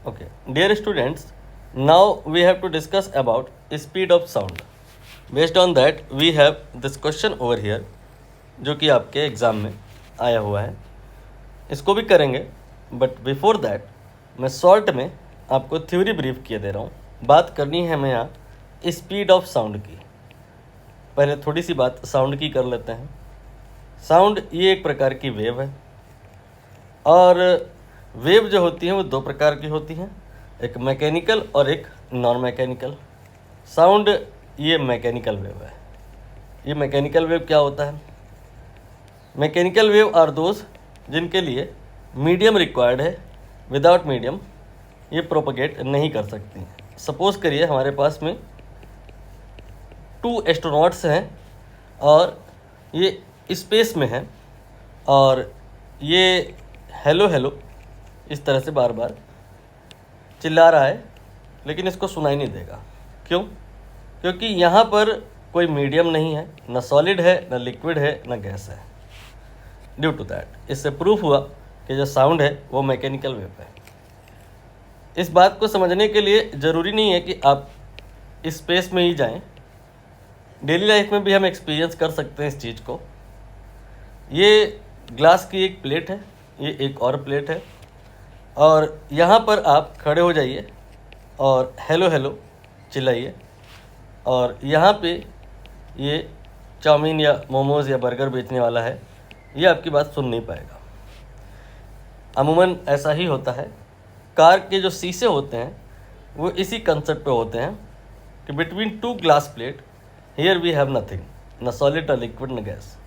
Okay, dear students, now we have to discuss about speed of sound. Based on that, we have this question over here, जो कि आपके exam में आया हुआ है. इसको भी करेंगे, बट बिफोर दैट मैं शॉर्ट में आपको थ्योरी ब्रीफ किए दे रहा हूँ. बात करनी है हमें यहाँ स्पीड ऑफ साउंड की. पहले थोड़ी सी बात साउंड की कर लेते हैं. साउंड ये एक प्रकार की वेव है, और वेव जो होती हैं वो दो प्रकार की होती हैं, एक मैकेनिकल और एक नॉन मैकेनिकल. साउंड ये मैकेनिकल वेव है. ये मैकेनिकल वेव क्या होता है? मैकेनिकल वेव आर दोज जिनके लिए मीडियम रिक्वायर्ड है. विदाउट मीडियम ये प्रोपगेट नहीं कर सकती. सपोज करिए हमारे पास में 2 एस्ट्रोनॉट्स हैं और ये स्पेस में हैं, और ये हेलो हेलो इस तरह से बार बार चिल्ला रहा है, लेकिन इसको सुनाई नहीं देगा. क्यों? क्योंकि यहाँ पर कोई मीडियम नहीं है, न सॉलिड है, न लिक्विड है, न गैस है. ड्यू टू दैट इससे प्रूफ हुआ कि जो साउंड है वो मैकेनिकल वेव है. इस बात को समझने के लिए ज़रूरी नहीं है कि आप स्पेस में ही जाएं. डेली लाइफ में भी हम एक्सपीरियंस कर सकते हैं इस चीज़ को. ये ग्लास की एक प्लेट है, ये एक और प्लेट है, और यहाँ पर आप खड़े हो जाइए और हेलो हेलो चिल्लाइए, और यहाँ पे ये चाउमीन या मोमोज़ या बर्गर बेचने वाला है, ये आपकी बात सुन नहीं पाएगा. अमूमन ऐसा ही होता है. कार के जो शीशे होते हैं वो इसी कंसेप्ट पे होते हैं कि between 2 glass plate here we have nothing, न सॉलिड न लिक्विड न गैस.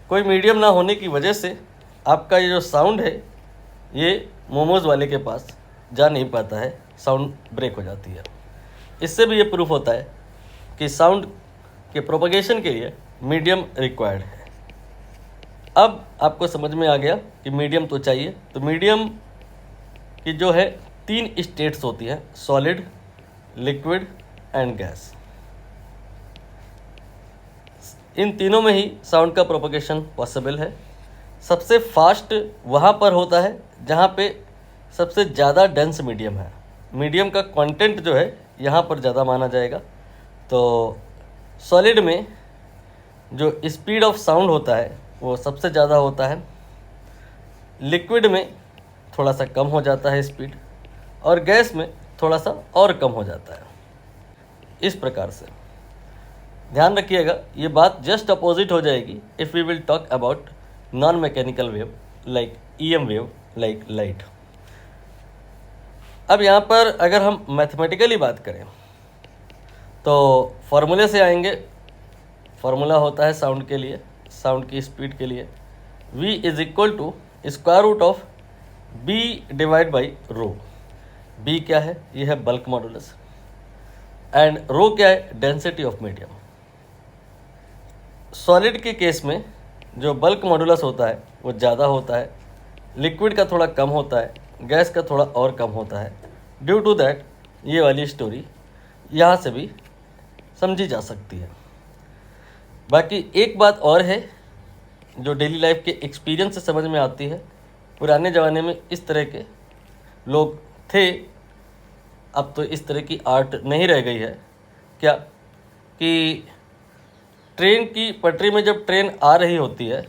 कोई मीडियम ना होने की वजह से आपका ये जो साउंड है ये मोमोज़ वाले के पास जा नहीं पाता है, साउंड ब्रेक हो जाती है. इससे भी ये प्रूफ होता है कि साउंड के प्रोपगेशन के लिए मीडियम रिक्वायर्ड है. अब आपको समझ में आ गया कि मीडियम तो चाहिए. तो मीडियम की जो है 3 स्टेट्स होती हैं, सॉलिड, लिक्विड एंड गैस. इन तीनों में ही साउंड का प्रोपगेशन पॉसिबल है. सबसे फास्ट वहाँ पर होता है जहाँ पे सबसे ज़्यादा डेंस मीडियम है. मीडियम का कंटेंट जो है यहाँ पर ज़्यादा माना जाएगा. तो सॉलिड में जो स्पीड ऑफ साउंड होता है वो सबसे ज़्यादा होता है. लिक्विड में थोड़ा सा कम हो जाता है स्पीड, और गैस में थोड़ा सा और कम हो जाता है. इस प्रकार से ध्यान रखिएगा, ये बात जस्ट अपोजिट हो जाएगी if we will talk about non mechanical wave like EM wave like light. अब यहाँ पर अगर हम मैथमेटिकली बात करें तो फॉर्मूले से आएंगे. फार्मूला होता है साउंड के लिए, साउंड की स्पीड के लिए, V is equal to square root of B divide by rho. B क्या है? ये है बल्क मॉडुलस, एंड रो क्या है? Density of medium. सॉलिड के केस में जो बल्क मॉडुलस होता है वो ज़्यादा होता है, लिक्विड का थोड़ा कम होता है, गैस का थोड़ा और कम होता है. ड्यू टू दैट ये वाली स्टोरी यहाँ से भी समझी जा सकती है. बाकी एक बात और है जो डेली लाइफ के एक्सपीरियंस से समझ में आती है. पुराने ज़माने में इस तरह के लोग थे, अब तो इस तरह की आर्ट नहीं रह गई है. क्या कि ट्रेन की पटरी में जब ट्रेन आ रही होती है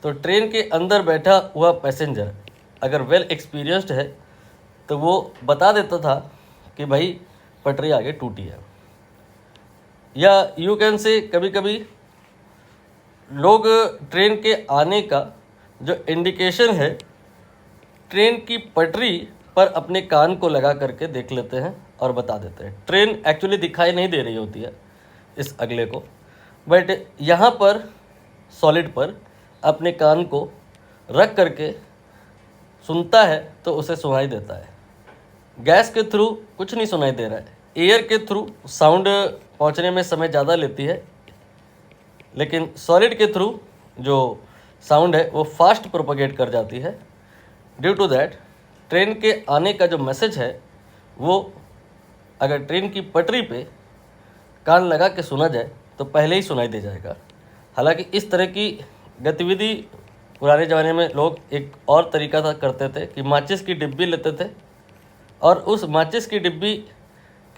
तो ट्रेन के अंदर बैठा हुआ पैसेंजर अगर वेल एक्सपीरियंस्ड है तो वो बता देता था कि भाई पटरी आगे टूटी है. या यू कैन से कभी कभी लोग ट्रेन के आने का जो इंडिकेशन है ट्रेन की पटरी पर अपने कान को लगा करके देख लेते हैं और बता देते हैं. ट्रेन एक्चुअली दिखाई नहीं दे रही होती है इस अगले को, बट यहाँ पर सॉलिड पर अपने कान को रख करके सुनता है तो उसे सुनाई देता है. गैस के थ्रू कुछ नहीं सुनाई दे रहा है. एयर के थ्रू साउंड पहुँचने में समय ज़्यादा लेती है, लेकिन सॉलिड के थ्रू जो साउंड है वो फास्ट प्रोपगेट कर जाती है. ड्यू टू दैट ट्रेन के आने का जो मैसेज है वो अगर ट्रेन की पटरी पे कान लगा के सुना जाए तो पहले ही सुनाई दे जाएगा. हालांकि इस तरह की गतिविधि पुराने ज़माने में लोग एक और तरीका था करते थे कि माचिस की डिब्बी लेते थे और उस माचिस की डिब्बी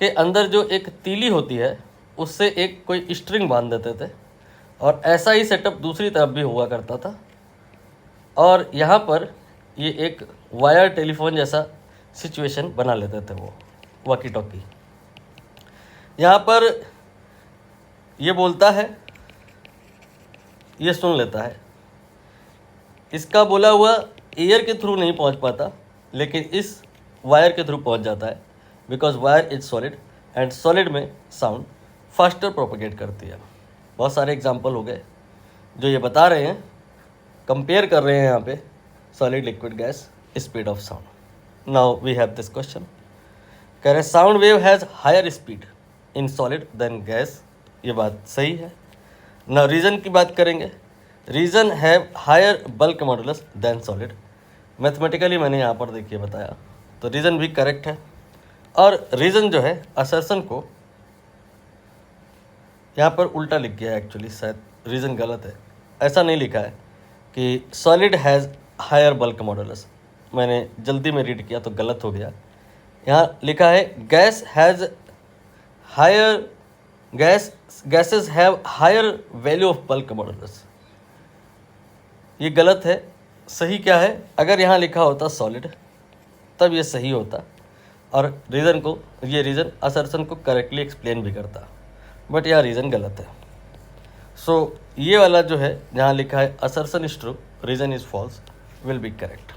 के अंदर जो एक तीली होती है उससे एक कोई स्ट्रिंग बांध देते थे, और ऐसा ही सेटअप दूसरी तरफ भी हुआ करता था। और यहाँ पर ये एक वायर टेलीफोन जैसा सिचुएशन बना लेते थे वो वॉकी टॉकी। यहाँ पर ये बोलता है, ये सुन लेता है, इसका बोला हुआ एयर के थ्रू नहीं पहुँच पाता, लेकिन इस वायर के थ्रू पहुँच जाता है, because wire is solid and solid में साउंड फास्टर प्रोपोगेट करती है। बहुत सारे एग्जाम्पल हो गए जो ये बता रहे हैं, कंपेयर कर रहे हैं यहाँ पे solid liquid gas speed of sound. Now we have this question, कह रहे sound wave has higher speed in solid than gas. ये बात सही है। नाउ रीज़न की बात करेंगे, reason have higher bulk modulus than solid. Mathematically मैंने यहाँ पर देखिए बताया, तो रीज़न भी करेक्ट है। और रीज़न जो है असर्शन को यहाँ पर उल्टा लिख गया है, एक्चुअली शायद रीज़न गलत है, ऐसा नहीं लिखा है कि solid has higher bulk modulus. मैंने जल्दी में रीड किया तो गलत हो गया। यहाँ लिखा है gas has higher gases have higher value of bulk modulus. ये गलत है। सही क्या है, अगर यहाँ लिखा होता सॉलिड तब ये सही होता और रीज़न को, ये रीज़न असर्शन को करेक्टली एक्सप्लेन भी करता, बट यहाँ रीज़न गलत है। सो ये वाला जो है जहाँ लिखा है assertion is true reason is false will be correct.